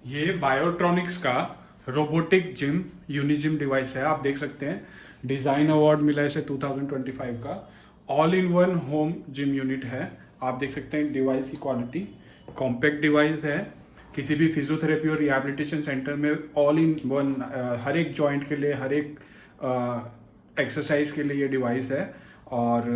ये बायोट्रॉनिक्स का robotic gym यूनिजिम device है। आप देख सकते हैं डिज़ाइन अवार्ड मिला है इसे 2025 का। All in one home gym unit है। आप देख सकते हैं डिवाइस की क्वालिटी, कॉम्पैक्ट डिवाइस है। किसी भी फिजियोथेरेपी और रिहैबिलिटेशन सेंटर में ऑल इन वन हर एक जॉइंट के लिए, हर एक एक्सरसाइज के लिए ये डिवाइस है। और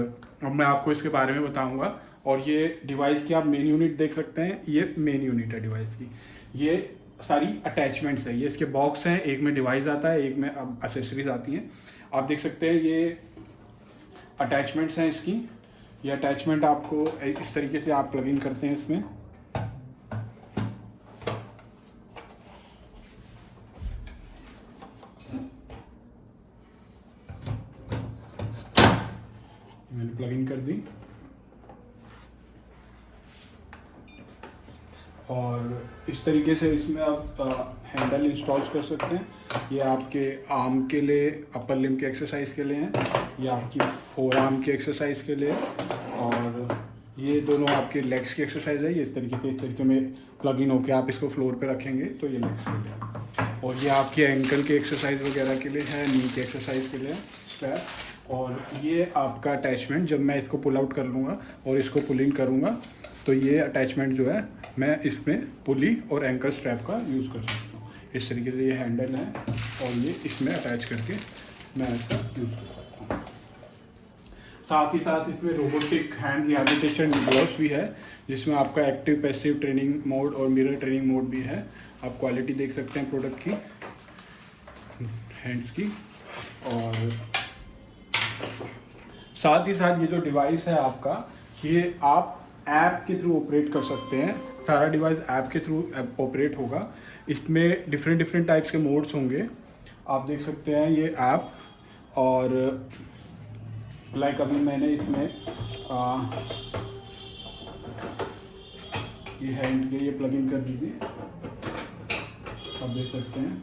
अब मैं आपको इसके बारे में बताऊंगा। और ये डिवाइस की आप मेन यूनिट देख सकते हैं, ये मेन यूनिट है डिवाइस की। ये सारी अटैचमेंट्स है, ये इसके बॉक्स हैं, एक में डिवाइस आता है, एक में अब एसेसरीज आती हैं। आप देख सकते हैं ये अटैचमेंट्स हैं इसकी। ये अटैचमेंट आपको इस तरीके से आप प्लग इन करते हैं इसमें। मैंने प्लग इन कर दी और इस तरीके से इसमें आप हैंडल इंस्टॉल कर सकते हैं। ये आपके आर्म के लिए, अपर लिम्ब के एक्सरसाइज के लिए हैं, ये आपकी फोर आर्म की एक्सरसाइज के लिए, और ये दोनों आपके लेग्स की एक्सरसाइज है। ये इस तरीके में प्लग इन होकर आप इसको फ्लोर पे रखेंगे तो ये लेग्स के लिए। और ये आपके एंकल के एक्सरसाइज वगैरह के लिए है, नी के एक्सरसाइज के लिए स्ट्रैप। और ये आपका अटैचमेंट, जब मैं इसको पुल आउट कर लूँगा और इसको पुल इन करूँगा तो ये अटैचमेंट जो है मैं इसमें पुली और एंकल स्ट्रैप का यूज़ कर सकता हूँ। इस तरीके से ये हैंडल है और ये इसमें अटैच करके मैं इसका यूज़ कर सकता हूँ। साथ ही साथ इसमें रोबोटिक हैंड रिहैबिलिटेशन ग्लव्स भी है, जिसमें आपका एक्टिव पैसिव ट्रेनिंग मोड और मिरर ट्रेनिंग मोड भी है। आप क्वालिटी देख सकते हैं प्रोडक्ट की, हैंड्स की। और साथ ही साथ ये जो डिवाइस है आपका, ये आप ऐप के थ्रू ऑपरेट कर सकते हैं। सारा डिवाइस ऐप के थ्रू ऑपरेट होगा। इसमें डिफरेंट टाइप्स के मोड्स होंगे। आप देख सकते हैं ये ऐप। और लाइक अभी मैंने इसमें ये हैंड के ये प्लग इन कर दीजिए। आप देख सकते हैं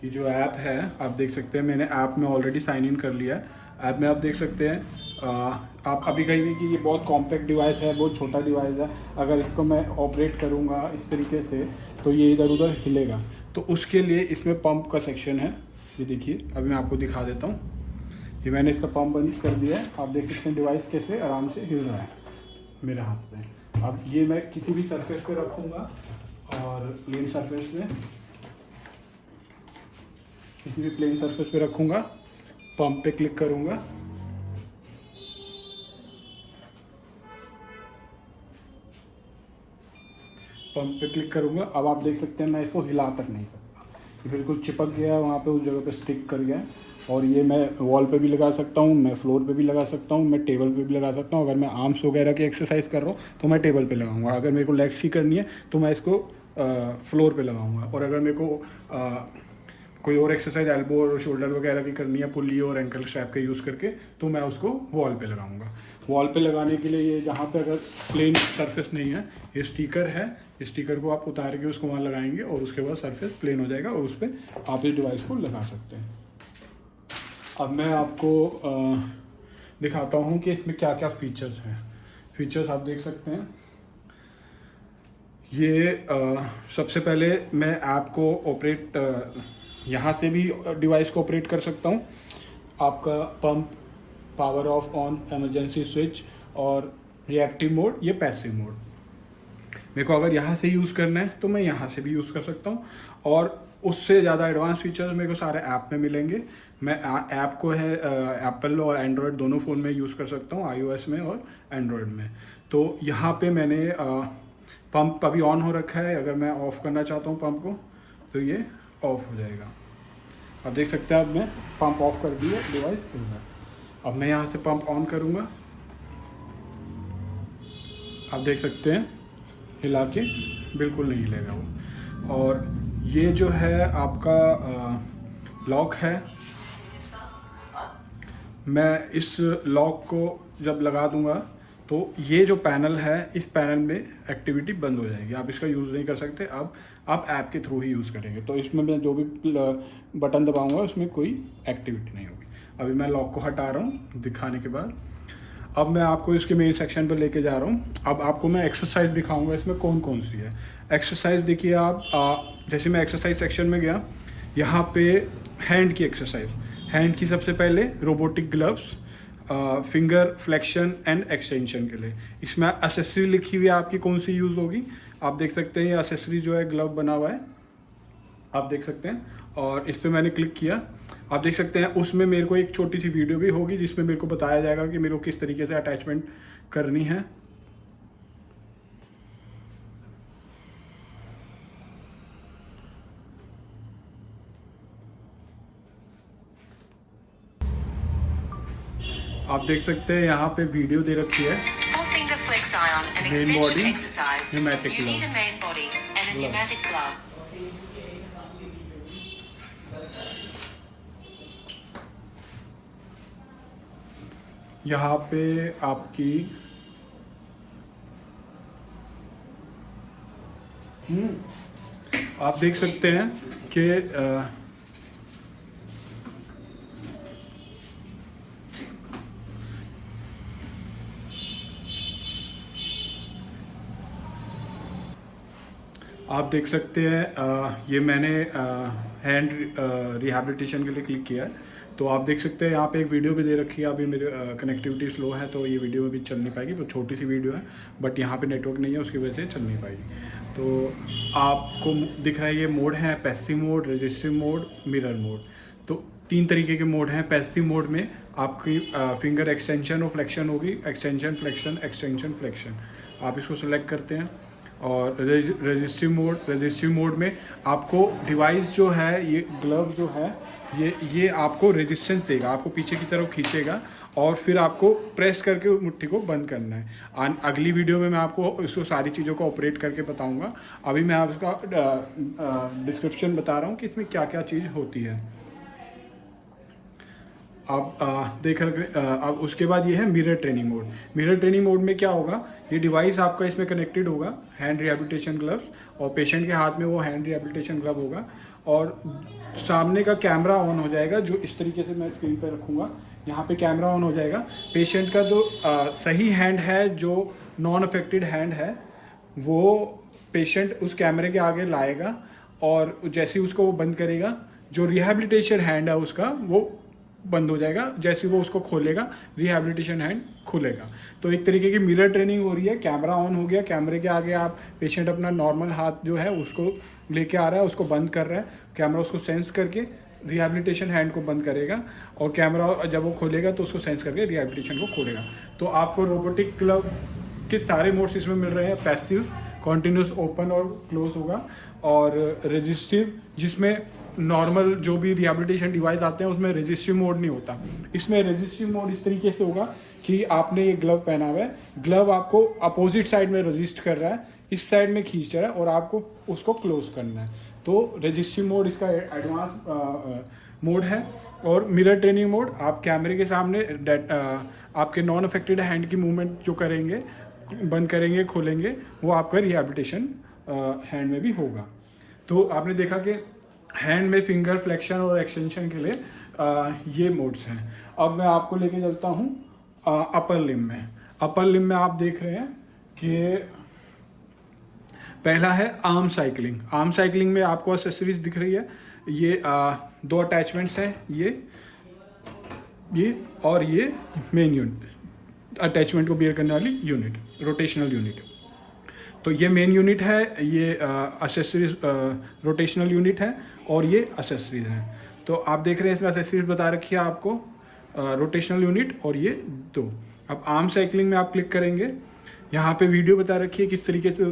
ये जो ऐप है, आप देख सकते हैं मैंने ऐप में ऑलरेडी साइन इन कर लिया है। ऐप में आप देख सकते हैं आप अभी कहेंगे कि ये बहुत कॉम्पैक्ट डिवाइस है, बहुत छोटा डिवाइस है, अगर इसको मैं ऑपरेट करूँगा इस तरीके से तो ये इधर उधर हिलेगा। तो उसके लिए इसमें पंप का सेक्शन है। ये देखिए, अभी मैं आपको दिखा देता हूँ। ये मैंने इसका पंप बंद कर दिया है। आप देख सकते हैं डिवाइस कैसे आराम से हिल रहा है मेरे हाथ से। अब ये मैं किसी भी सरफेस पे रखूँगा और प्लेन सरफेस पे, किसी भी प्लेन सरफेस पे रखूँगा, पंप पे क्लिक करूँगा, पंप पे क्लिक करूँगा। अब आप देख सकते हैं मैं इसको हिला तक नहीं सकता, ये बिल्कुल चिपक गया है वहाँ पे, उस जगह पे स्टिक कर गया है। और ये मैं वॉल पे भी लगा सकता हूँ, मैं फ्लोर पे भी लगा सकता हूँ, मैं टेबल पे भी लगा सकता हूँ। अगर मैं आर्म्स वगैरह की एक्सरसाइज कर रहा हूँ तो मैं टेबल पे लगाऊंगा। अगर मेरे को लेग्स की करनी है तो मैं इसको फ्लोर पे लगाऊंगा। और अगर मेरे को कोई और एक्सरसाइज एल्बो और शोल्डर वगैरह की करनी है पुली और एंकल स्ट्रैप के यूज़ करके, तो मैं उसको वॉल पे लगाऊंगा। वॉल पे लगाने के लिए ये जहाँ पे अगर प्लेन सरफेस नहीं है, ये स्टिकर है, इस स्टिकर को आप उतार के उसको वहाँ लगाएंगे और उसके बाद सरफेस प्लेन हो जाएगा और उस पर आप इस डिवाइस को लगा सकते हैं। अब मैं आपको दिखाता हूँ कि इसमें क्या क्या फीचर्स हैं। फीचर्स आप देख सकते हैं। ये सबसे पहले मैं ऐप को ऑपरेट यहाँ से भी डिवाइस को ऑपरेट कर सकता हूँ। आपका pump, power of on, emergency switch और रिएक्टिव मोड, ये पैसिव मोड। मेरे को अगर यहाँ से यूज़ करना है तो मैं यहाँ से भी यूज़ कर सकता हूँ। और उससे ज़्यादा एडवांस फीचर्स मेरे को सारे ऐप में मिलेंगे। मैं ऐप को है एप्पल और एंड्रॉयड दोनों फ़ोन में यूज़ कर सकता हूँ, iOS में और एंड्रॉयड में। तो यहाँ पे मैंने पंप अभी ऑन हो रखा है। अगर मैं ऑफ़ करना चाहता हूँ पंप को तो ये ऑफ़ हो जाएगा। आप देख सकते हैं अब मैं पंप ऑफ कर दिया, डिवाइस खुल रहा है। अब मैं यहाँ से पंप ऑन करूँगा, आप देख सकते हैं हिला के बिल्कुल नहीं हिलेगा वो। और ये जो है आपका लॉक है, मैं इस लॉक को जब लगा दूंगा तो ये जो पैनल है, इस पैनल में एक्टिविटी बंद हो जाएगी, आप इसका यूज़ नहीं कर सकते। अब आप ऐप के थ्रू ही यूज़ करेंगे तो इसमें मैं जो भी बटन दबाऊंगा उसमें कोई एक्टिविटी नहीं होगी। अभी मैं लॉक को हटा रहा हूँ दिखाने के बाद। अब मैं आपको इसके मेन सेक्शन पर लेके जा रहा हूँ। अब आपको मैं एक्सरसाइज दिखाऊंगा इसमें कौन कौन सी है। एक्सरसाइज देखिए आप, जैसे मैं एक्सरसाइज सेक्शन में गया, यहाँ पे हैंड की एक्सरसाइज, हैंड की सबसे पहले robotic gloves, finger flexion and extension के लिए। इसमें एसेसरी लिखी हुई है आपकी कौन सी यूज़ होगी। आप देख सकते हैं ये एसेसरी जो है ग्लव बना हुआ है, आप देख सकते हैं, और इस पर मैंने क्लिक किया। आप देख सकते हैं उसमें मेरे को एक छोटी सी वीडियो भी होगी जिसमें मेरे को बताया जाएगा कि मेरे को किस तरीके से अटैचमेंट करनी है। आप देख सकते हैं यहाँ पे वीडियो दे रखी है। Main body, pneumatic glove. यहाँ पे आपकी आप देख सकते हैं कि आप देख सकते हैं ये मैंने हैंड रिहैबिलिटेशन के लिए क्लिक किया है। तो आप देख सकते हैं यहाँ पे एक वीडियो भी दे रखी है। अभी मेरे कनेक्टिविटी स्लो है तो ये वीडियो भी चल नहीं पाएगी, वो छोटी सी वीडियो है, बट यहाँ पे नेटवर्क नहीं है उसकी वजह से चल नहीं पाएगी। तो आपको दिख रहा है ये मोड है, passive mode, resistive mode, mirror mode. तो 3 तरीके के मोड हैं। पैसिव मोड में आपकी फिंगर एक्सटेंशन और फ्लेक्शन होगी, एक्सटेंशन फ्लेक्शन, एक्सटेंशन फ्लेक्शन। आप इसको सेलेक्ट करते हैं। और रजिस्टिव मोड में आपको डिवाइस जो है, ये ग्लव जो है, ये आपको रेजिस्टेंस देगा, आपको पीछे की तरफ खींचेगा और फिर आपको प्रेस करके मुट्ठी को बंद करना है। अगली वीडियो में मैं आपको इसको सारी चीज़ों को ऑपरेट करके बताऊंगा। अभी मैं आपका डिस्क्रिप्शन बता रहा हूँ कि इसमें क्या क्या चीज़ होती है। आप देख रहे, अब उसके बाद ये है mirror training mode. Mirror training mode में क्या होगा, ये डिवाइस आपका इसमें कनेक्टेड होगा, हैंड रिहैबिलिटेशन ग्लव्स, और पेशेंट के हाथ में वो हैंड रिहैबिलिटेशन ग्लव होगा और सामने का कैमरा ऑन हो जाएगा। जो इस तरीके से मैं स्क्रीन पर रखूँगा, यहाँ पे कैमरा ऑन हो जाएगा। पेशेंट का जो सही हैंड है, जो नॉन अफेक्टेड हैंड है, वो पेशेंट उस कैमरे के आगे लाएगा और जैसे ही उसको वो बंद करेगा, जो रिहैबिलिटेशन हैंड है उसका वो बंद हो जाएगा। जैसे वो उसको खोलेगा, रिहैबिलिटेशन हैंड खुलेगा। तो एक तरीके की मिरर ट्रेनिंग हो रही है। कैमरा ऑन हो गया, कैमरे के आगे आप पेशेंट अपना नॉर्मल हाथ जो है उसको लेके आ रहा है, उसको बंद कर रहा है। कैमरा उसको सेंस करके रिहैबिलिटेशन हैंड को बंद करेगा और कैमरा जब वो खोलेगा तो उसको सेंस करके रिहैबिलिटेशन को खोलेगा। तो आपको रोबोटिक ग्लव के सारे मोड्स इसमें मिल रहे हैं। पैसिव, कॉन्टिन्यूस ओपन और क्लोज होगा, और रजिस्टिव जिसमें नॉर्मल जो भी रिहैबिलिटेशन डिवाइस आते हैं उसमें रजिस्टिव मोड नहीं होता। इसमें रजिस्टिव मोड इस तरीके से होगा कि आपने ये ग्लव पहना हुआ है, ग्लव आपको अपोजिट साइड में रजिस्ट कर रहा है, इस साइड में खींच रहा है और आपको उसको क्लोज करना है। तो रजिस्टिव मोड इसका एडवांस मोड है। और मिरर ट्रेनिंग मोड, आप कैमरे के सामने आपके नॉन अफेक्टेड हैंड की मूवमेंट जो करेंगे, बंद करेंगे, खोलेंगे, वो आपका रिहैबिलिटेशन हैंड में भी होगा। तो आपने देखा कि हैंड में फिंगर फ्लेक्शन और एक्सटेंशन के लिए ये मोड्स हैं। अब मैं आपको लेके चलता हूँ अपर लिम्ब में। अपर लिम्ब में आप देख रहे हैं कि पहला है आर्म साइकिलिंग। आर्म साइकिलिंग में आपको एक्सेसरीज दिख रही है। ये 2 अटैचमेंट्स हैं, ये और ये मेन यूनिट, अटैचमेंट को बियर करने वाली यूनिट, रोटेशनल यूनिट। तो ये मेन यूनिट है, ये एक्सेसरीज रोटेशनल यूनिट है और ये एक्सेसरीज हैं। तो आप देख रहे हैं इसमें एक्सेसरीज बता रखी है आपको, रोटेशनल यूनिट और ये 2। अब आर्म साइकिलिंग में आप क्लिक करेंगे, यहाँ पे वीडियो बता रखी है किस तरीके से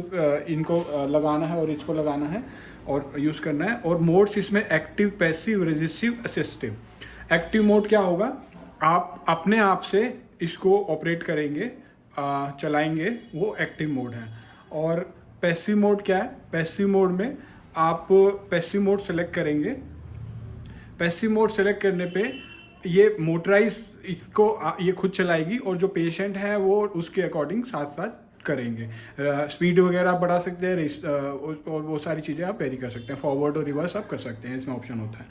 इनको लगाना है और इसको लगाना है और यूज़ करना है। और मोड्स इसमें active, passive, resistive, assistive. Active mode क्या होगा, आप अपने आप से इसको ऑपरेट करेंगे, चलाएंगे, वो एक्टिव मोड है। और पैसिव मोड क्या है, पैसिव मोड में आप पैसिव मोड सेलेक्ट करेंगे। पैसिव मोड सेलेक्ट करने पे ये मोटराइज इसको ये खुद चलाएगी और जो पेशेंट है वो उसके अकॉर्डिंग साथ साथ करेंगे। स्पीड वगैरह आप बढ़ा सकते हैं, और वो सारी चीज़ें आप वेरी कर सकते हैं। फॉरवर्ड और रिवर्स आप कर सकते हैं, इसमें ऑप्शन होता है।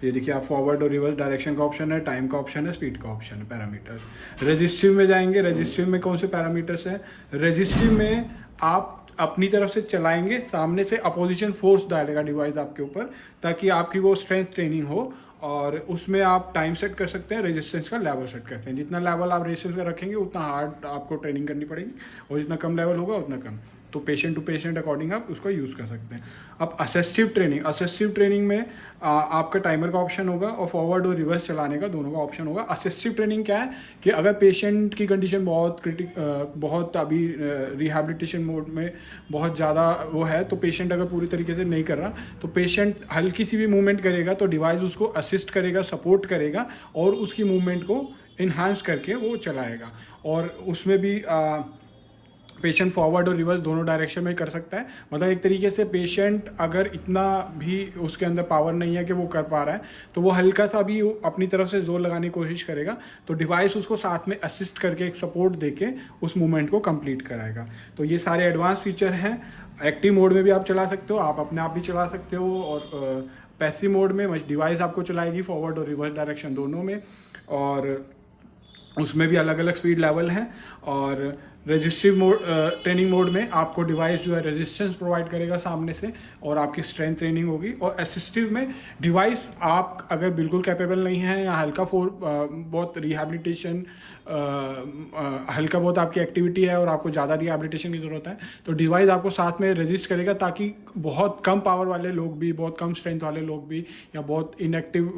ये देखिए, आप फॉरवर्ड और रिवर्स डायरेक्शन का ऑप्शन है, टाइम का ऑप्शन है, स्पीड का ऑप्शन है, पैरामीटर। रजिस्ट्री में जाएंगे, रजिस्ट्री में कौन से पैरामीटर्स हैं? रजिस्ट्री में आप अपनी तरफ से चलाएंगे, सामने से अपोजिशन फोर्स डालेगा डिवाइस आपके ऊपर, ताकि आपकी वो स्ट्रेंथ ट्रेनिंग हो। और उसमें आप टाइम सेट कर सकते हैं, रेजिस्टेंस का लेवल सेट करते हैं। जितना लेवल आप रेजिस्टेंस का रखेंगे उतना हार्ड आपको ट्रेनिंग करनी पड़ेगी, और जितना कम लेवल होगा उतना कम। तो पेशेंट टू पेशेंट अकॉर्डिंग आप उसको यूज़ कर सकते हैं। अब असिस्टिव ट्रेनिंग में आपका टाइमर का ऑप्शन होगा, और फॉरवर्ड और रिवर्स चलाने का दोनों का ऑप्शन होगा। असिस्टिव ट्रेनिंग क्या है कि अगर पेशेंट की कंडीशन बहुत अभी रिहैबिलिटेशन मोड में बहुत ज़्यादा वो है, तो पेशेंट अगर पूरी तरीके से नहीं कर रहा, तो पेशेंट हल्की सी भी मूवमेंट करेगा तो डिवाइस उसको असिस्ट करेगा, सपोर्ट करेगा, और उसकी मूवमेंट को इन्हांस करके वो चलाएगा। और उसमें भी पेशेंट फॉरवर्ड और रिवर्स दोनों डायरेक्शन में कर सकता है। मतलब एक तरीके से पेशेंट अगर इतना भी उसके अंदर पावर नहीं है कि वो कर पा रहा है, तो वो हल्का सा भी अपनी तरफ से जोर लगाने की कोशिश करेगा, तो डिवाइस उसको साथ में असिस्ट करके एक सपोर्ट देके उस मूवमेंट को कंप्लीट कराएगा। तो ये सारे एडवांस फीचर हैं। एक्टिव मोड में भी आप चला सकते हो, आप अपने आप भी चला सकते हो, और पैसिव मोड में डिवाइस आपको चलाएगी फॉरवर्ड और रिवर्स डायरेक्शन दोनों में, और उसमें भी अलग अलग स्पीड लेवल हैं। और रेजिस्टिव मोड ट्रेनिंग मोड में आपको डिवाइस जो है रेजिस्टेंस प्रोवाइड करेगा सामने से, और आपकी स्ट्रेंथ ट्रेनिंग होगी। और असिस्टिव में डिवाइस आप अगर बिल्कुल कैपेबल नहीं है, या बहुत रिहैबिलिटेशन हल्का बहुत आपकी एक्टिविटी है और आपको ज़्यादा रिहैबिलिटेशन की ज़रूरत है, तो डिवाइस आपको साथ में रेजिस्ट करेगा, ताकि बहुत कम पावर वाले लोग भी, बहुत कम स्ट्रेंथ वाले लोग भी, या बहुत इनएक्टिव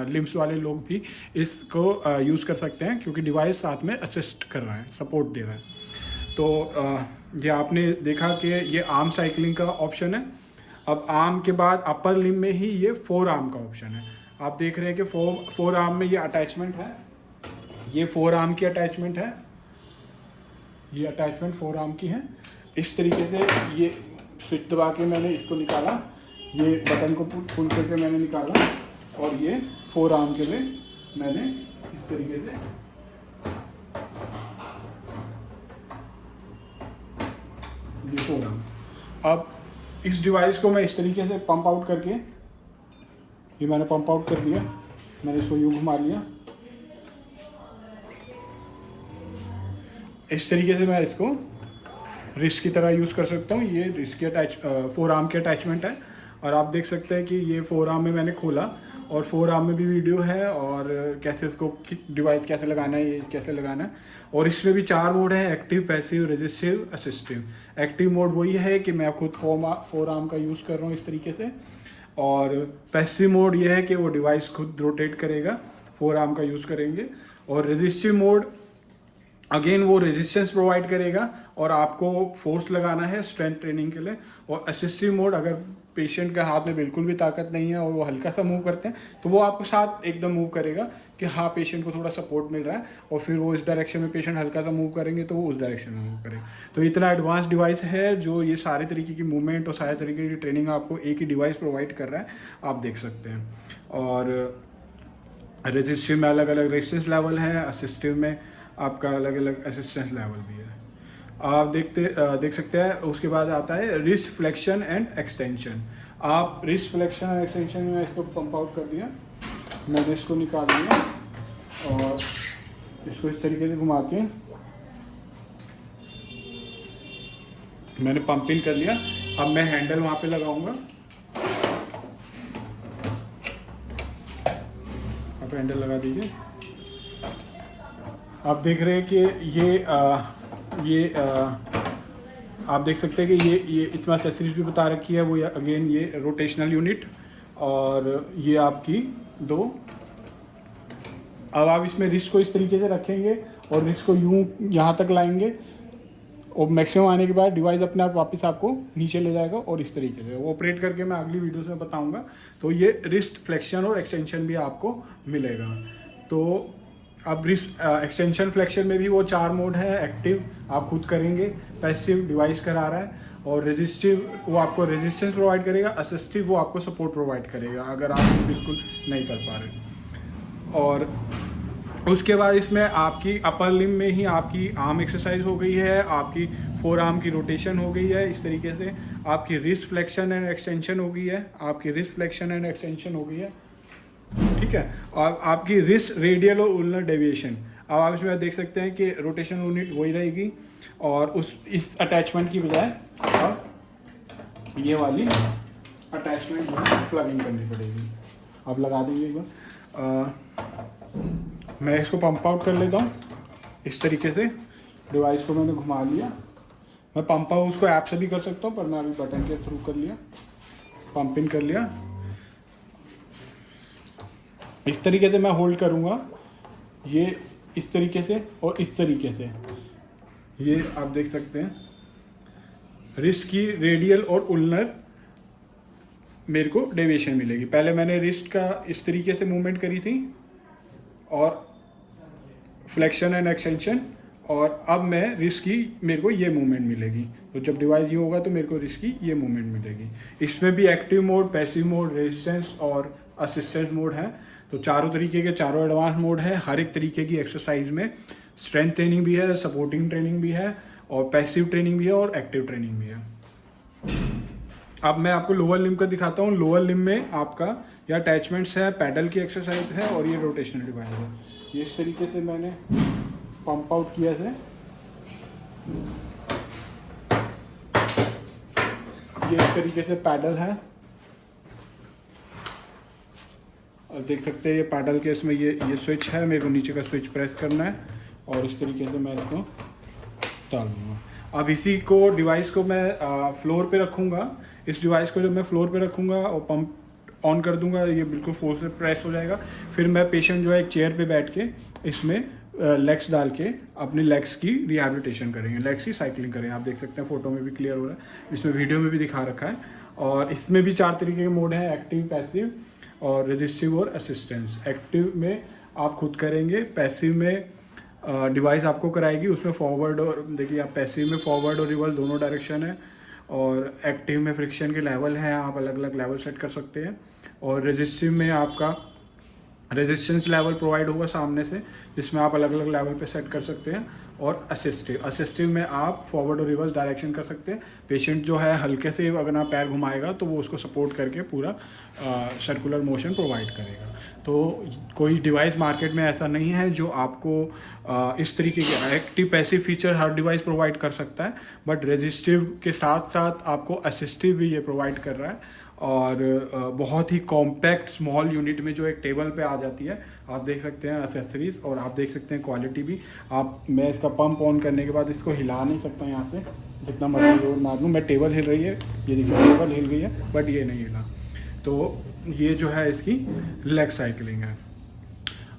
लिम्स वाले लोग भी इसको यूज़ कर सकते हैं, क्योंकि डिवाइस साथ में असिस्ट कर रहा है, सपोर्ट दे रहा है। तो ये आपने देखा कि ये आर्म साइकिलिंग का ऑप्शन है। अब आर्म के बाद अपर लिम्ब में ही ये फोर आर्म का ऑप्शन है। आप देख रहे हैं कि फोर आर्म में ये अटैचमेंट है, ये फोर आर्म की अटैचमेंट है, ये अटैचमेंट फोर आर्म की है। इस तरीके से ये स्विच दबा के मैंने इसको निकाला, ये बटन को पुल करके मैंने निकाला, और ये फोर आर्म के लिए मैंने इस तरीके से ये फोर आर्म। अब इस डिवाइस को मैं इस तरीके से पंप आउट करके, ये मैंने पंप आउट कर दिया, मैंने इसको यूँ घुमा लिया, इस तरीके से मैं इसको रिस्ट की तरह यूज़ कर सकता हूँ। ये रिस्ट की फोर आर्म की अटैचमेंट है, और आप देख सकते हैं कि ये फोर आर्म में मैंने खोला, और फोर आर्म में भी वीडियो है, और कैसे इसको डिवाइस कैसे लगाना है, ये कैसे लगाना है। और इसमें भी 4 मोड है: active, passive, resistive, assistive. Active mode वही है कि मैं खुद फोर आर्म का यूज़ कर रहा हूँ इस तरीके से, और पैसिव मोड ये है कि वो डिवाइस खुद रोटेट करेगा, फोर आर्म का यूज़ करेंगे। और रेजिस्टिव मोड अगेन वो रेजिस्टेंस प्रोवाइड करेगा, और आपको फोर्स लगाना है स्ट्रेंथ ट्रेनिंग के लिए। और असिस्टिव मोड, अगर पेशेंट के हाथ में बिल्कुल भी ताकत नहीं है और वो हल्का सा मूव करते हैं, तो वो आपको साथ एकदम मूव करेगा कि हाँ पेशेंट को थोड़ा सपोर्ट मिल रहा है, और फिर वो इस डायरेक्शन में पेशेंट हल्का सा मूव करेंगे तो वो उस डायरेक्शन में मूव करेगा। तो इतना एडवांस डिवाइस है जो ये सारे तरीके की मूवमेंट और सारे तरीके की ट्रेनिंग आपको एक ही डिवाइस प्रोवाइड कर रहा है, आप देख सकते हैं। और रेजिस्टिव में अलग अलग रेजिस्टेंस लेवल है, असिस्टिव में आपका अलग अलग असिस्टेंस लेवल भी है, आप देख सकते हैं। उसके बाद आता है रिस्ट फ्लेक्शन एंड एक्सटेंशन। आप रिस्ट फ्लेक्शन एंड एक्सटेंशन में इसको पंप आउट कर दिया, मैंने इसको निकाल दिया, और इसको इस तरीके से घुमा के मैंने पंप इन कर लिया। अब मैं हैंडल वहाँ पे लगाऊंगा, आप हैंडल लगा दीजिए। आप देख रहे हैं कि ये आप देख सकते हैं कि ये इसमें एक्सेसरीज भी बता रखी है, वो अगेन ये रोटेशनल यूनिट, और ये आपकी दो। अब आप इसमें रिस्ट को इस तरीके से रखेंगे, और रिस्ट को यूं यहाँ तक लाएंगे, और मैक्सिमम आने के बाद डिवाइस अपने आप वापस आपको नीचे ले जाएगा, और इस तरीके से वो ऑपरेट करके मैं अगली वीडियोस में बताऊंगा। तो ये रिस्ट फ्लेक्शन और एक्सटेंशन भी आपको मिलेगा। तो अब रिस्ट एक्सटेंशन फ्लेक्शन में भी वो 4 मोड है: एक्टिव आप खुद करेंगे, पैसिव डिवाइस करा रहा है, और रेजिस्टिव वो आपको रेजिस्टेंस प्रोवाइड करेगा, असिस्टिव वो आपको सपोर्ट प्रोवाइड करेगा अगर आप बिल्कुल नहीं कर पा रहे। और उसके बाद इसमें आपकी अपर लिम्ब में ही आपकी आर्म एक्सरसाइज हो गई है, आपकी फोर आर्म की रोटेशन हो गई है, इस तरीके से आपकी रिस्ट फ्लेक्शन एंड एक्सटेंशन हो गई है, आपकी रिस्ट फ्लेक्शन एंड एक्सटेंशन हो गई है, ठीक है। और आपकी रिस्ट रेडियल और उलनर डेविएशन, अब आप इसमें देख सकते हैं कि रोटेशन यूनिट वही रहेगी और इस अटैचमेंट की बजाय अब ये वाली अटैचमेंट प्लग इन करनी पड़ेगी। अब लगा देंगे एक बार। मैं इसको पंप आउट कर लेता हूँ इस तरीके से। डिवाइस को मैंने घुमा लिया, मैं पंप आउट उसको ऐप से भी कर सकता हूँ, पर मैं अभी बटन के थ्रू कर लिया, पंप इन कर लिया। इस तरीके से मैं होल्ड करूँगा, ये इस तरीके से और इस तरीके से, ये आप देख सकते हैं रिस्ट की रेडियल और उलनर मेरे को डेविएशन मिलेगी। पहले मैंने रिस्ट का इस तरीके से मूवमेंट करी थी और फ्लेक्शन एंड एक्सटेंशन, और अब मैं रिस्ट की मेरे को ये मूवमेंट मिलेगी। तो जब डिवाइस ये होगा तो मेरे को रिस्ट की ये मूवमेंट मिलेगी। इसमें भी active mode, passive mode, resistance और असिस्टेंस मोड है। तो चारों तरीके के चारों एडवांस मोड है। हर एक तरीके की एक्सरसाइज में स्ट्रेंथ ट्रेनिंग भी है, सपोर्टिंग ट्रेनिंग भी है, और पैसिव ट्रेनिंग भी है, और एक्टिव ट्रेनिंग भी है। अब मैं आपको लोअर लिम्ब का दिखाता हूँ। लोअर लिम्ब में आपका ये अटैचमेंट्स है, पैडल की एक्सरसाइज है, और ये रोटेशनल डिवाइस है। ये इस तरीके से मैंने पंप आउट किया है। ये इस तरीके से पैडल है, और देख सकते हैं ये पैडल के इसमें ये स्विच है, मेरे को नीचे का स्विच प्रेस करना है और इस तरीके से मैं इसको डाल दूँगा। अब इसी को डिवाइस को मैं फ्लोर पे रखूँगा। इस डिवाइस को जब मैं फ्लोर पे रखूँगा और पंप ऑन कर दूँगा, ये बिल्कुल फोर्स से प्रेस हो जाएगा। फिर मैं पेशेंट जो है एक चेयर पे बैठ के इसमें लेग्स डाल के अपने लेग्स की रिहैबिलिटेशन करेंगे, लेग्स की साइकिलिंग करेंगे। आप देख सकते हैं फोटो में भी क्लियर हो रहा है, इसमें वीडियो में भी दिखा रखा है। और इसमें भी 4 तरीके के मोड हैं, एक्टिव, पैसिव और रेजिस्टिव और असिस्टेंस। एक्टिव में आप खुद करेंगे, पैसिव में डिवाइस आपको कराएगी, उसमें फॉरवर्ड और देखिए आप पैसिव में फॉरवर्ड और रिवर्स दोनों डायरेक्शन है, और एक्टिव में फ्रिक्शन के लेवल हैं, आप अलग अलग लेवल सेट कर सकते हैं। और रेजिस्टिव में आपका रेजिस्टेंस लेवल प्रोवाइड होगा सामने से, जिसमें आप अलग अलग लेवल पे सेट कर सकते हैं। और असिस्टिव में आप फॉरवर्ड और रिवर्स डायरेक्शन कर सकते हैं। पेशेंट जो है हल्के से अगर आप पैर घुमाएगा तो वो उसको सपोर्ट करके पूरा सर्कुलर मोशन प्रोवाइड करेगा। तो कोई डिवाइस मार्केट में ऐसा नहीं है जो आपको इस तरीके के एक्टिव पैसिव फीचर हर डिवाइस प्रोवाइड कर सकता है, बट रेजिस्टिव के साथ साथ आपको असिस्टिव भी ये प्रोवाइड कर रहा है। और बहुत ही कॉम्पैक्ट स्मॉल यूनिट में जो एक टेबल पे आ जाती है। आप देख सकते हैं एसेसरीज, और आप देख सकते हैं क्वालिटी भी। मैं इसका पंप ऑन करने के बाद इसको हिला नहीं सकता यहाँ से, जितना मर्जी जोर मार लूँ। मैं टेबल हिल रही है, ये देखिए टेबल हिल गई है, बट ये नहीं हिला। तो ये जो है इसकी लेग साइकिलिंग है।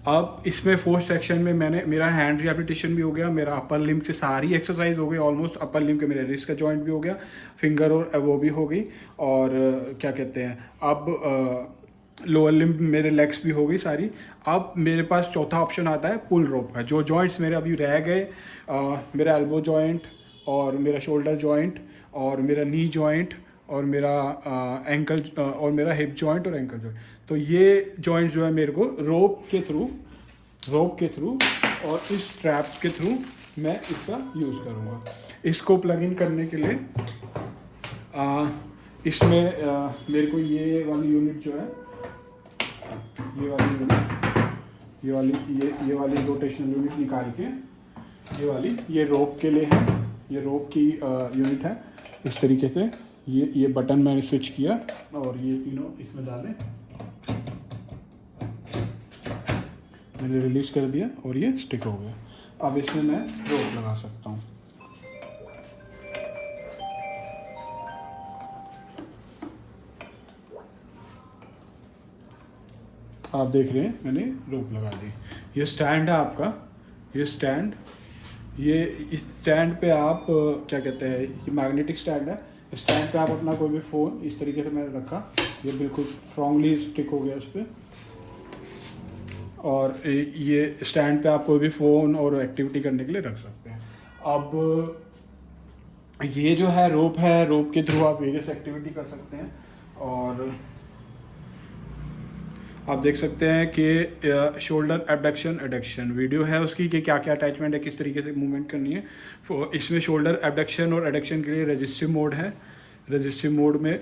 अब इसमें फोर्थ सेक्शन में मेरा हैंड रिहैबिलिटेशन भी हो गया, मेरा अपर लिम्ब की सारी एक्सरसाइज हो गई ऑलमोस्ट। अपर लिम्ब के मेरे रिस्ट का जॉइंट भी हो गया, फिंगर और वो भी हो गई, और क्या कहते हैं अब लोअर लिम्ब मेरे लेग्स भी हो गई सारी। अब मेरे पास चौथा ऑप्शन आता है पुल रोप का। जो जॉइंट्स मेरे अभी रह गए, मेरा एल्बो जॉइंट और मेरा शोल्डर जॉइंट और मेरा नी जॉइंट और मेरा एंकल और मेरा हिप जॉइंट और एंकल जॉइंट, तो ये जॉइंट्स जो है मेरे को रोप के थ्रू और इस ट्रैप के थ्रू मैं इसका यूज़ करूँगा। इसको प्लग इन करने के लिए इसमें मेरे को ये वाली यूनिट जो है, ये वाली रोटेशनल यूनिट निकाल के ये रोप के लिए है, ये रोप की यूनिट है। इस तरीके से ये बटन मैंने स्विच किया और ये तीनों इसमें डाले, मैंने रिलीज कर दिया और ये स्टिक हो गया। अब इसमें मैं रोप लगा सकता हूँ। आप देख रहे हैं मैंने रोप लगा दी। ये स्टैंड है आपका, ये स्टैंड, ये इस स्टैंड पे आप क्या कहते हैं, ये मैग्नेटिक स्टैंड है। स्टैंड पे आप अपना कोई भी फ़ोन इस तरीके से मैंने रखा, ये बिल्कुल स्ट्रांगली स्टिक हो गया उस पर। और ये स्टैंड पे आप कोई भी फ़ोन और एक्टिविटी करने के लिए रख सकते हैं। अब ये जो है रोप के थ्रू आप वेरियस एक्टिविटी कर सकते हैं। और आप देख सकते हैं कि शोल्डर एबडक्शन एडक्शन वीडियो है उसकी कि क्या क्या अटैचमेंट है, किस तरीके से मूवमेंट करनी है। इसमें शोल्डर एबडक्शन और एडक्शन के लिए रेजिस्टिव मोड है। रेजिस्टिव मोड में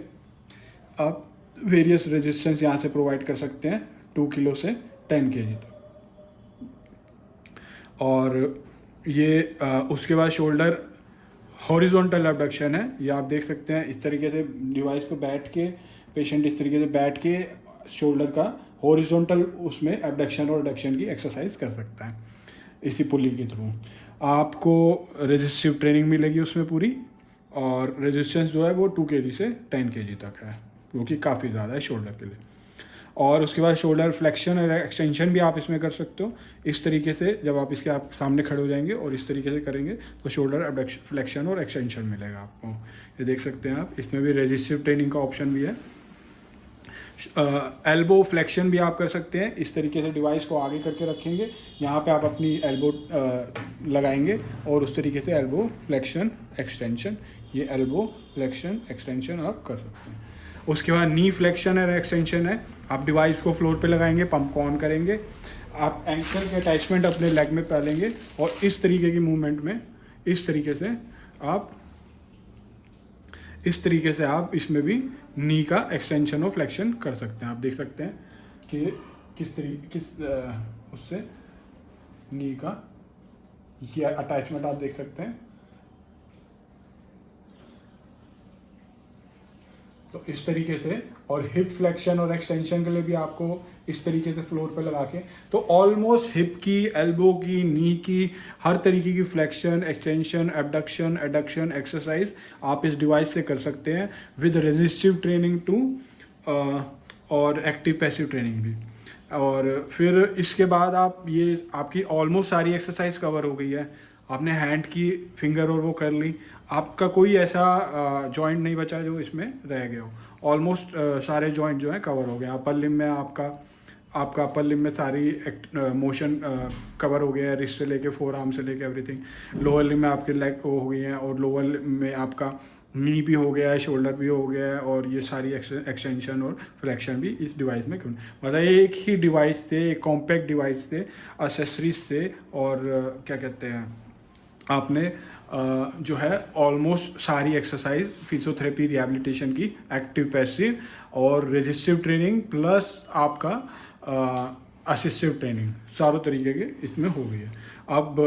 आप वेरियस रेजिस्टेंस यहाँ से प्रोवाइड कर सकते हैं 2 किलो से 10 kg तक। और ये उसके बाद शोल्डर हॉरिजॉन्टल एबडक्शन है। ये आप देख सकते हैं इस तरीके से डिवाइस पे बैठ के, पेशेंट इस तरीके से बैठ के शोल्डर का हॉरिजॉन्टल उसमें एबडक्शन और एडक्शन की एक्सरसाइज कर सकता है इसी पुली के थ्रू। आपको रेजिस्टिव ट्रेनिंग मिलेगी उसमें पूरी, और रेजिस्टेंस जो है वो 2 kg से 10 kg तक है, जो कि काफ़ी ज़्यादा है शोल्डर के लिए। और उसके बाद शोल्डर फ्लेक्शन और एक्सटेंशन भी आप इसमें कर सकते हो। इस तरीके से जब आप इसके आप सामने खड़े हो जाएंगे और इस तरीके से करेंगे तो शोल्डर एबडक्शन फ्लेक्शन और एक्सटेंशन मिलेगा आपको। ये देख सकते हैं आप, इसमें भी रेजिस्टिव ट्रेनिंग का ऑप्शन भी है। एल्बो फ्लेक्शन भी आप कर सकते हैं। इस तरीके से डिवाइस को आगे करके रखेंगे, यहाँ पे आप अपनी एल्बो लगाएंगे और उस तरीके से एल्बो फ्लेक्शन एक्सटेंशन, ये एल्बो फ्लेक्शन एक्सटेंशन आप कर सकते हैं। उसके बाद नी फ्लेक्शन और एक्सटेंशन है। आप डिवाइस को फ्लोर पे लगाएंगे, पंप को ऑन करेंगे, आप एंकल के अटैचमेंट अपने लेग में डालेंगे और इस तरीके की मूवमेंट में इस तरीके से आप इसमें भी नी का एक्सटेंशन और फ्लेक्शन कर सकते हैं। आप देख सकते हैं कि उससे नी का ये अटैचमेंट आप देख सकते हैं। तो इस तरीके से, और हिप फ्लेक्शन और एक्सटेंशन के लिए भी आपको इस तरीके से फ्लोर पे लगा के, तो ऑलमोस्ट हिप की, एल्बो की, नी की, हर तरीके की flexion, extension, abduction, adduction exercise आप इस डिवाइस से कर सकते हैं विद रेजिस्टिव ट्रेनिंग टू और एक्टिव पैसिव ट्रेनिंग भी। और फिर इसके बाद आप ये आपकी ऑलमोस्ट सारी एक्सरसाइज कवर हो गई है। आपने हैंड की फिंगर और वो कर ली, आपका कोई ऐसा जॉइंट नहीं बचा जो इसमें रह गया हो। ऑलमोस्ट सारे जॉइंट जो है कवर हो गया। अपर लिम्ब में आपका अपर लिम्ब में सारी मोशन कवर हो गया है, रिस्ट से लेके फोर आर्म से लेके एवरीथिंग। लोअर लिम्ब में आपके लेग वो हो गई हैं, और लोअर लिम्ब में आपका नी भी हो गया है, शोल्डर भी हो गया है, और ये सारी एक्सटेंशन और फ्लेक्शन भी इस डिवाइस में कर। मतलब एक ही डिवाइस से, एक कॉम्पैक्ट डिवाइस से, एक्सेसरीज से, और क्या कहते हैं आपने जो है ऑलमोस्ट सारी एक्सरसाइज फिजियोथेरेपी रिहैबिलिटेशन की, एक्टिव पैसिव और रेजिस्टिव ट्रेनिंग प्लस आपका असिस्टिव ट्रेनिंग, चारों तरीके के इसमें हो गई है। अब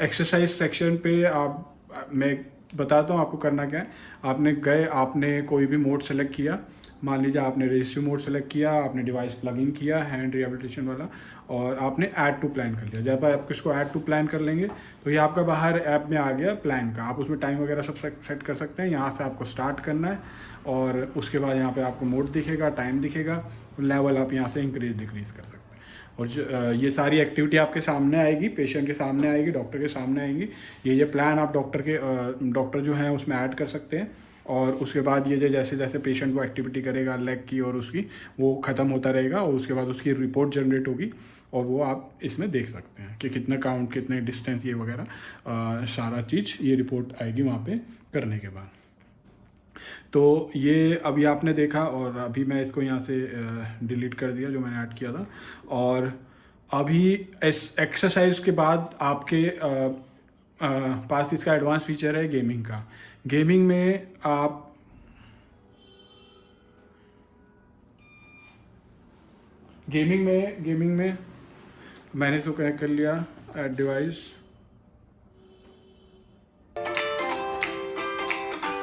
एक्सरसाइज सेक्शन पे मैं बताता हूँ आपको करना क्या है। आपने कोई भी मोड सेलेक्ट किया, मान लीजिए आपने रेजिस्टिव मोड सेलेक्ट किया, आपने डिवाइस प्लग इन किया हैंड रिहैबिलिटेशन वाला, और आपने ऐड टू प्लान कर लिया। जब आप इसको ऐड टू प्लान कर लेंगे तो ये आपका बाहर ऐप में आ गया प्लान का। आप उसमें टाइम वगैरह सब सेट कर सकते हैं। यहाँ से आपको स्टार्ट करना है, और उसके बाद यहाँ पे आपको मोड दिखेगा, टाइम दिखेगा, लेवल आप यहाँ से इंक्रीज डिक्रीज कर सकते हैं। और ये सारी एक्टिविटी आपके सामने आएगी, पेशेंट के सामने आएगी, डॉक्टर के सामने आएंगी। ये प्लान आप डॉक्टर जो है उसमें ऐड कर सकते हैं। और उसके बाद ये जैसे जैसे पेशेंट वो एक्टिविटी करेगा लेग की और उसकी, वो ख़त्म होता रहेगा, और उसके बाद उसकी रिपोर्ट जनरेट होगी, और वो आप इसमें देख सकते हैं कि कितना काउंट, कितने डिस्टेंस, ये वगैरह सारा चीज़ ये रिपोर्ट आएगी वहाँ पे करने के बाद। तो ये अभी आपने देखा, और अभी मैं इसको यहाँ से डिलीट कर दिया जो मैंने ऐड किया था। और अभी इस एक्सरसाइज के बाद आपके पास इसका एडवांस फीचर है गेमिंग का। गेमिंग में मैंने इसको कनेक्ट कर लिया ऐड डिवाइस।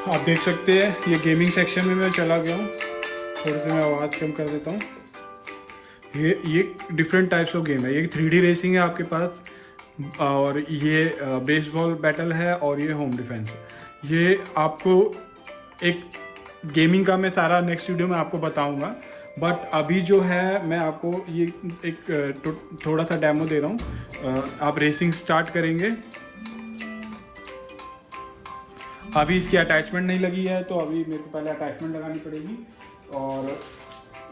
आप देख सकते हैं ये गेमिंग सेक्शन में मैं चला गया हूँ। थोड़ी सी मैं आवाज़ कम कर देता हूँ। ये डिफरेंट टाइप्स ऑफ गेम है। ये 3D रेसिंग है आपके पास, और ये बेसबॉल बैटल है, और ये होम डिफेंस है। ये आपको एक गेमिंग का मैं सारा नेक्स्ट वीडियो में आपको बताऊंगा, बट अभी जो है मैं आपको ये एक थोड़ा सा डेमो दे रहा हूँ। आप रेसिंग स्टार्ट करेंगे। अभी इसकी अटैचमेंट नहीं लगी है, तो अभी मेरे को पहले अटैचमेंट लगानी पड़ेगी, और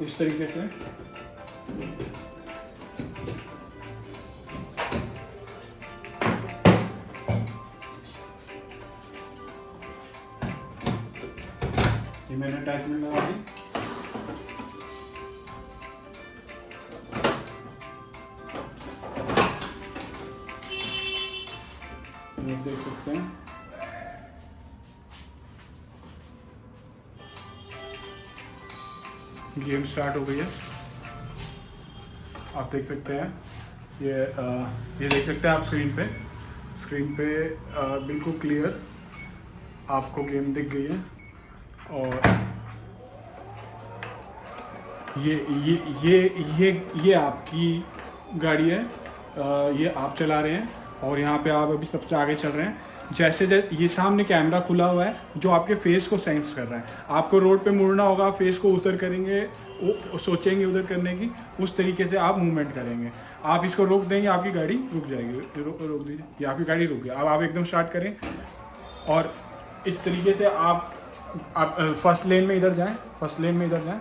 इस तरीके से ये मैंने अटैचमेंट लगा दी। सकते हैं। गेम स्टार्ट हो गई है, आप देख सकते हैं। ये देख सकते हैं आप स्क्रीन पे बिल्कुल क्लियर आपको गेम दिख गई है। और ये आपकी गाड़ी है, ये आप चला रहे हैं और यहाँ पे आप अभी सबसे आगे चल रहे हैं। जैसे ये सामने कैमरा खुला हुआ है जो आपके फेस को सेंस कर रहा है। आपको रोड पे मुड़ना होगा, फेस को उधर करेंगे, वो सोचेंगे उधर करने की, उस तरीके से आप मूवमेंट करेंगे। आप इसको रोक देंगे, आपकी गाड़ी रुक जाएगी। रोक दीजिए, ये आपकी गाड़ी रुक गई। अब आप एकदम स्टार्ट करें और इस तरीके से आप फर्स्ट लेन में इधर जाएं।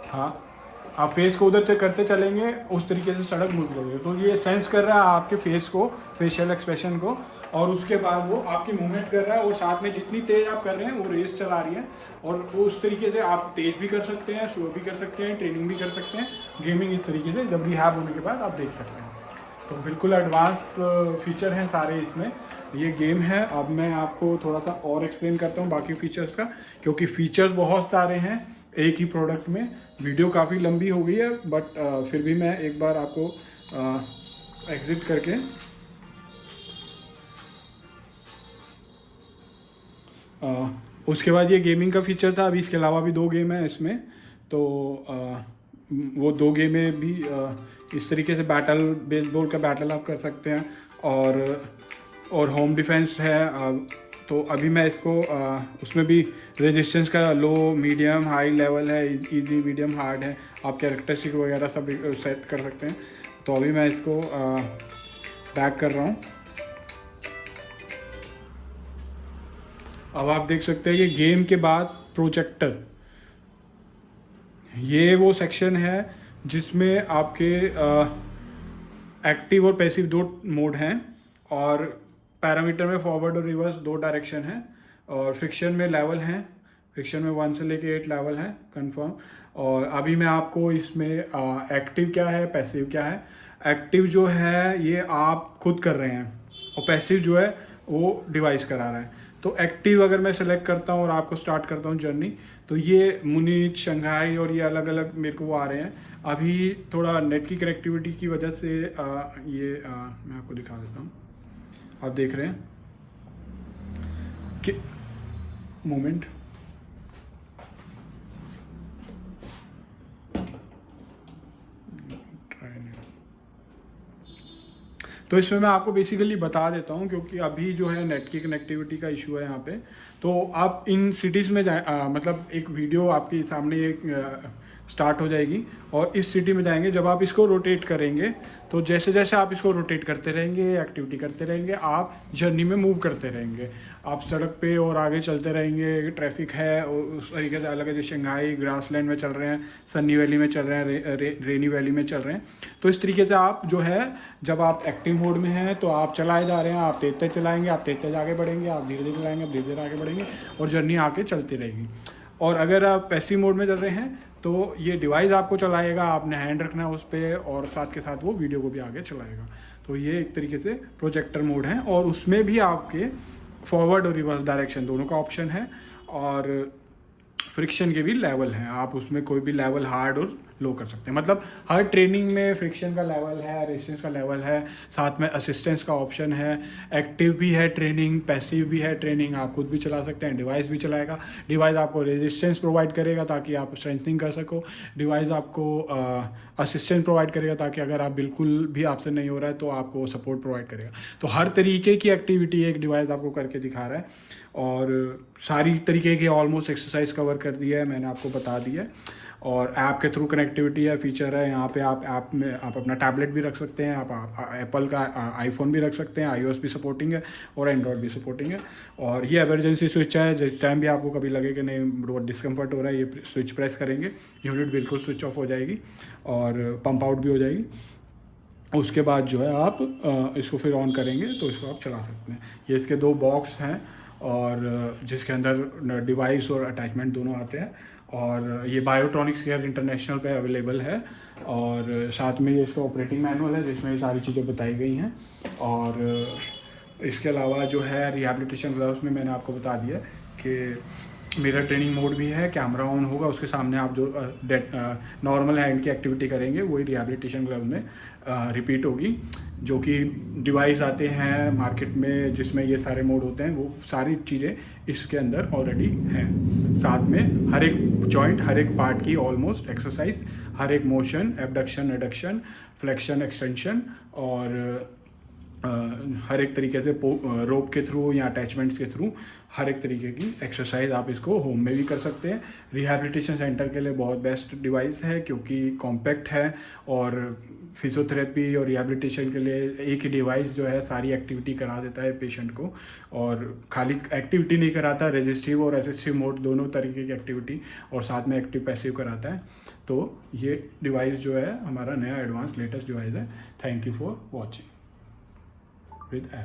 हाँ, आप फेस को उधर से करते चलेंगे, उस तरीके से सड़क मुड़ जाएगी। तो ये सेंस कर रहा है आपके फेस को, फेशियल एक्सप्रेशन को, और उसके बाद वो आपकी मूवमेंट कर रहा है। और साथ में जितनी तेज़ आप कर रहे हैं वो रेस चला रही है। और उस तरीके से आप तेज़ भी कर सकते हैं, स्लो भी कर सकते हैं, ट्रेनिंग भी कर सकते हैं। गेमिंग इस तरीके से जब रिहैब होने के बाद आप देख सकते हैं। तो बिल्कुल एडवांस फीचर हैं सारे इसमें। ये गेम है। अब मैं आपको थोड़ा सा और एक्सप्लेन करता हूँ बाकी फीचर्स का, क्योंकि फीचर्स बहुत सारे हैं एक ही प्रोडक्ट में। वीडियो काफ़ी लंबी हो गई है, बट फिर भी मैं एक बार आपको एग्जिट करके उसके बाद ये गेमिंग का फीचर था। अभी इसके अलावा भी 2 गेम है इसमें, तो वो 2 गेमें भी इस तरीके से बेसबॉल का बैटल आप कर सकते हैं। और होम डिफेंस है। तो अभी मैं इसको उसमें भी रेजिस्टेंस का लो, मीडियम, हाई लेवल है, इजी, मीडियम, हार्ड है। आप कैरेक्टरिस्टिक वगैरह सब सेट कर सकते हैं। तो अभी मैं इसको बैक कर रहा हूँ। अब आप देख सकते हैं ये गेम के बाद प्रोजेक्टर, ये वो सेक्शन है जिसमें आपके एक्टिव और पैसिव 2 मोड हैं। और पैरामीटर में फॉरवर्ड और रिवर्स 2 डायरेक्शन है। और फ्रिक्शन में लेवल हैं, फ्रिक्शन में 1 से लेके 8 लेवल है कंफर्म। और अभी मैं आपको इसमें एक्टिव क्या है, पैसिव क्या है। एक्टिव जो है ये आप खुद कर रहे हैं, और पैसिव जो है वो डिवाइस करा रहा है। तो एक्टिव अगर मैं सेलेक्ट करता हूँ और आपको स्टार्ट करता हूँ जर्नी, तो ये मुनीच, शंघाई और ये अलग अलग मेरे को वो आ रहे हैं। अभी थोड़ा नेट की कनेक्टिविटी की वजह से मैं आपको दिखा देता हूँ। आप देख रहे हैं कि मोमेंट, तो इसमें मैं आपको बेसिकली बता देता हूँ, क्योंकि अभी जो है नेट की कनेक्टिविटी का इशू है यहाँ पे। तो आप इन सिटीज़ में जाए, मतलब एक वीडियो आपके सामने एक स्टार्ट हो जाएगी और इस सिटी में जाएंगे। जब आप इसको रोटेट करेंगे, तो जैसे जैसे आप इसको रोटेट करते रहेंगे, एक्टिविटी करते रहेंगे, आप जर्नी में मूव करते रहेंगे। आप सड़क पे और आगे चलते रहेंगे। ट्रैफिक है उस तरीके से अलग है, जैसे शंघाई ग्रासलैंड में चल रहे हैं, सन्नी वैली में चल रहे हैं, रेनी वैली में चल रहे हैं। तो इस तरीके से आप जो है, जब आप एक्टिव मोड में हैं तो आप चलाए जा रहे हैं, आप तेज तेज चलाएंगे, आप तेज तेज आगे बढ़ेंगे, आप धीरे धीरे चलाएंगे, आप धीरे धीरे आगे बढ़ेंगे, और जर्नी आके चलती रहेगी। और अगर आप पैसिव मोड में चल रहे हैं तो ये डिवाइस आपको चलाएगा, आपने हैंड रखना है उस पर, और साथ के साथ वो वीडियो को भी आगे चलाएगा। तो ये एक तरीके से प्रोजेक्टर मोड है, और उसमें भी आपके फॉरवर्ड और रिवर्स डायरेक्शन दोनों का ऑप्शन है। और फ्रिक्शन के भी लेवल हैं, आप उसमें कोई भी लेवल हार्ड और लो कर सकते हैं। मतलब हर ट्रेनिंग में फ्रिक्शन का लेवल है, रेजिस्टेंस का लेवल है, साथ में असिस्टेंस का ऑप्शन है। एक्टिव भी है ट्रेनिंग, पैसिव भी है ट्रेनिंग, आप खुद भी चला सकते हैं, डिवाइस भी चलाएगा। डिवाइस आपको रेजिस्टेंस प्रोवाइड करेगा ताकि आप स्ट्रेंथनिंग कर सको। डिवाइस आपको असिस्टेंस प्रोवाइड करेगा ताकि अगर आप बिल्कुल भी आपसे नहीं हो रहा है तो आपको सपोर्ट प्रोवाइड करेगा। तो हर तरीके की एक्टिविटी एक डिवाइस आपको करके दिखा रहा है, और सारी तरीके की ऑलमोस्ट एक्सरसाइज कवर कर दी है, मैंने आपको बता दिया है। और ऐप के थ्रू कनेक्टिविटी है, फीचर है यहाँ पे। आप ऐप में आप अपना टैबलेट भी रख सकते हैं, आप एप्पल का आईफोन भी रख सकते हैं, iOS भी सपोर्टिंग है और एंड्रॉयड भी सपोर्टिंग है। और ये इमरजेंसी स्विच है, जिस टाइम भी आपको कभी लगे कि नहीं बहुत डिस्कम्फर्ट हो रहा है, ये स्विच प्रेस करेंगे, यूनिट बिल्कुल स्विच ऑफ हो जाएगी और पंप आउट भी हो जाएगी। उसके बाद जो है आप इसको फिर ऑन करेंगे तो इसको आप चला सकते हैं। ये इसके 2 बॉक्स हैं, और जिसके अंदर डिवाइस और अटैचमेंट दोनों आते हैं। और ये बायोट्रॉनिक्स केयर इंटरनेशनल पे अवेलेबल है, और साथ में ये इसका ऑपरेटिंग मैनुअल है जिसमें ये सारी चीज़ें बताई गई हैं। और इसके अलावा जो है रिहैबिलिटेशन ग्लव्स में मैंने आपको बता दिया कि मिरर ट्रेनिंग मोड भी है, कैमरा ऑन होगा, उसके सामने आप जो नॉर्मल हैंड की एक्टिविटी करेंगे वही रिहैबिलिटेशन ग्लव में रिपीट होगी। जो कि डिवाइस आते हैं मार्केट में जिसमें ये सारे मोड होते हैं, वो सारी चीज़ें इसके अंदर ऑलरेडी हैं। साथ में हर एक जॉइंट, हर एक पार्ट की ऑलमोस्ट एक्सरसाइज, हर एक motion, abduction, adduction, flexion, extension और हर एक तरीके से रोप के थ्रू या अटैचमेंट्स के थ्रू हर एक तरीके की एक्सरसाइज आप इसको होम में भी कर सकते हैं। रिहैबिलिटेशन सेंटर के लिए बहुत बेस्ट डिवाइस है क्योंकि कॉम्पैक्ट है और फिजियोथेरेपी और रिहैबिलिटेशन के लिए एक ही डिवाइस जो है सारी एक्टिविटी करा देता है पेशेंट को। और खाली एक्टिविटी नहीं कराता, रेजिस्टिव और असिस्टिव मोड दोनों तरीके की एक्टिविटी और साथ में एक्टिव पैसिव कराता है। तो ये डिवाइस जो है हमारा नया एडवांस लेटेस्ट डिवाइस है। Thank you for watching with app।